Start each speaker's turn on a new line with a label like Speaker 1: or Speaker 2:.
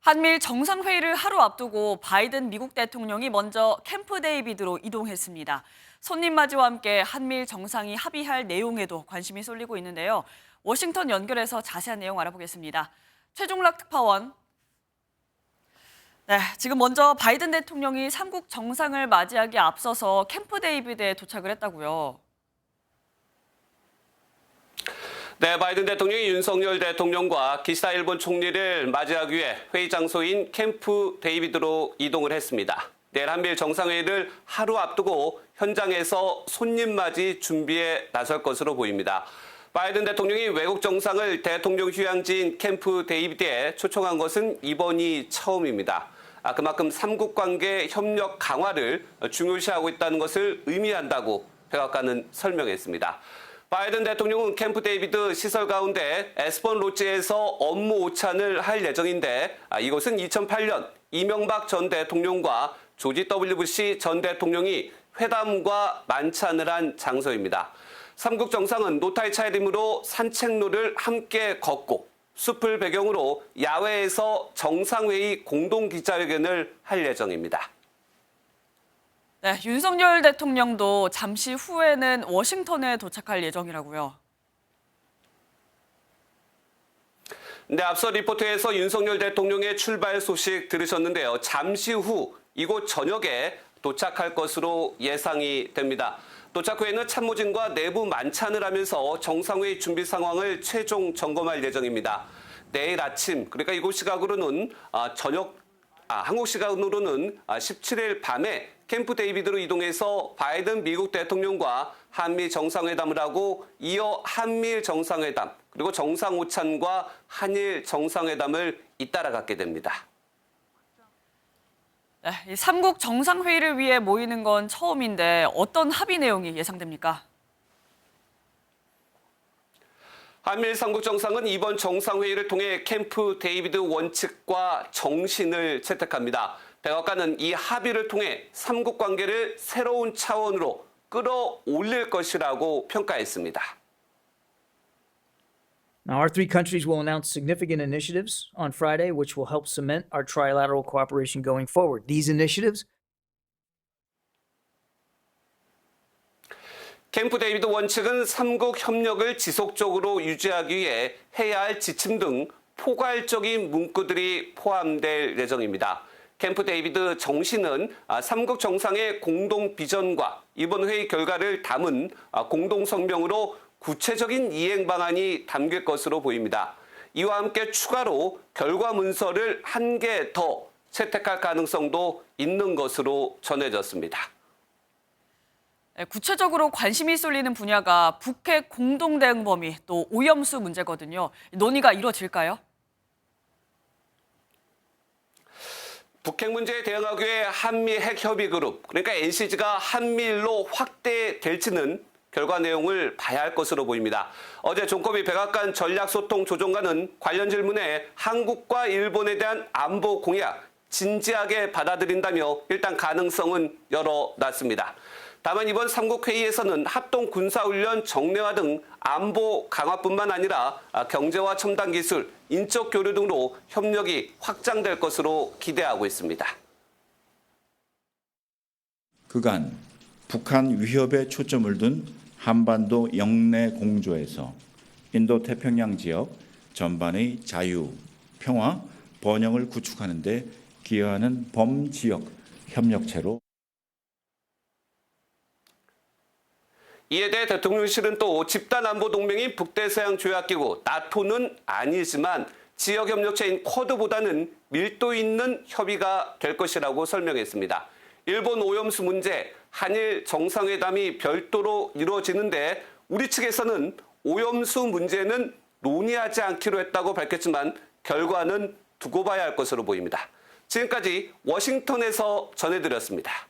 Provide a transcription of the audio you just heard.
Speaker 1: 한미일 정상회의를 하루 앞두고 바이든 미국 대통령이 먼저 캠프 데이비드로 이동했습니다. 손님 맞이와 함께 한미일 정상이 합의할 내용에도 관심이 쏠리고 있는데요. 워싱턴 연결해서 자세한 내용 알아보겠습니다. 최종락 특파원. 네, 지금 먼저 바이든 대통령이 삼국 정상을 맞이하기 앞서서 캠프 데이비드에 도착을 했다고요.
Speaker 2: 네, 바이든 대통령이 윤석열 대통령과 기시다 일본 총리를 맞이하기 위해 회의 장소인 캠프 데이비드로 이동을 했습니다. 내일 한미일 정상회의를 하루 앞두고 현장에서 손님 맞이 준비에 나설 것으로 보입니다. 바이든 대통령이 외국 정상을 대통령 휴양지인 캠프 데이비드에 초청한 것은 이번이 처음입니다. 그만큼 삼국 관계 협력 강화를 중요시하고 있다는 것을 의미한다고 백악관은 설명했습니다. 바이든 대통령은 캠프 데이비드 시설 가운데 에스번 로지에서 업무 오찬을 할 예정인데 이곳은 2008년 이명박 전 대통령과 조지 W. 부시 전 대통령이 회담과 만찬을 한 장소입니다. 삼국 정상은 노타의 차림으로 산책로를 함께 걷고 숲을 배경으로 야외에서 정상회의 공동 기자회견을 할 예정입니다.
Speaker 1: 네, 윤석열 대통령도 잠시 후에는 워싱턴에 도착할 예정이라고요.
Speaker 2: 네, 앞서 리포트에서 윤석열 대통령의 출발 소식 들으셨는데요. 잠시 후 이곳 저녁에 도착할 것으로 예상이 됩니다. 도착 후에는 참모진과 내부 만찬을 하면서 정상회의 준비 상황을 최종 점검할 예정입니다. 내일 아침, 그러니까 이곳 시각으로는 한국 시간으로는 17일 밤에 캠프 데이비드로 이동해서 바이든 미국 대통령과 한미 정상회담을 하고 이어 한미일 정상회담 그리고 정상오찬과 한일 정상회담을 잇따라 갖게 됩니다.
Speaker 1: 네, 삼국 정상회의를 위해 모이는 건 처음인데 어떤 합의 내용이 예상됩니까?
Speaker 2: 한미일 삼국 정상은 이번 정상회의를 통해 캠프 데이비드 원칙과 정신을 채택합니다. 백악관은 이 합의를 통해 삼국 관계를 새로운 차원으로 끌어올릴 것이라고 평가했습니다.
Speaker 3: Now, our three countries will announce significant initiatives on Friday, which will help cement our trilateral cooperation going forward. These initiatives
Speaker 2: 캠프 데이비드 원칙은 삼국 협력을 지속적으로 유지하기 위해 해야 할 지침 등 포괄적인 문구들이 포함될 예정입니다. 캠프 데이비드 정신은 삼국 정상의 공동 비전과 이번 회의 결과를 담은 공동 성명으로 구체적인 이행 방안이 담길 것으로 보입니다. 이와 함께 추가로 결과 문서를 한 개 더 채택할 가능성도 있는 것으로 전해졌습니다.
Speaker 1: 구체적으로 관심이 쏠리는 분야가 북핵 공동대응 범위 또 오염수 문제거든요. 논의가 이루어질까요?
Speaker 2: 북핵 문제에 대응하기 위해 한미 핵협의그룹, 그러니까 NCG가 한미일로 확대될지는 결과 내용을 봐야 할 것으로 보입니다. 어제 존코비 백악관 전략소통조정관은 관련 질문에 한국과 일본에 대한 안보 공약 진지하게 받아들인다며 일단 가능성은 열어놨습니다. 다만 이번 삼국 회의에서는 합동 군사훈련 정례화 등 안보 강화뿐만 아니라 경제와 첨단 기술, 인적 교류 등으로 협력이 확장될 것으로 기대하고 있습니다.
Speaker 4: 그간 북한 위협에 초점을 둔 한반도 영내 공조에서 인도태평양 지역 전반의 자유, 평화, 번영을 구축하는 데 기여하는 범지역 협력체로
Speaker 2: 이에 대해 대통령실은 또 집단안보동맹인 북대서양조약기구 나토는 아니지만 지역협력체인 쿼드보다는 밀도 있는 협의가 될 것이라고 설명했습니다. 일본 오염수 문제, 한일 정상회담이 별도로 이루어지는데 우리 측에서는 오염수 문제는 논의하지 않기로 했다고 밝혔지만 결과는 두고 봐야 할 것으로 보입니다. 지금까지 워싱턴에서 전해드렸습니다.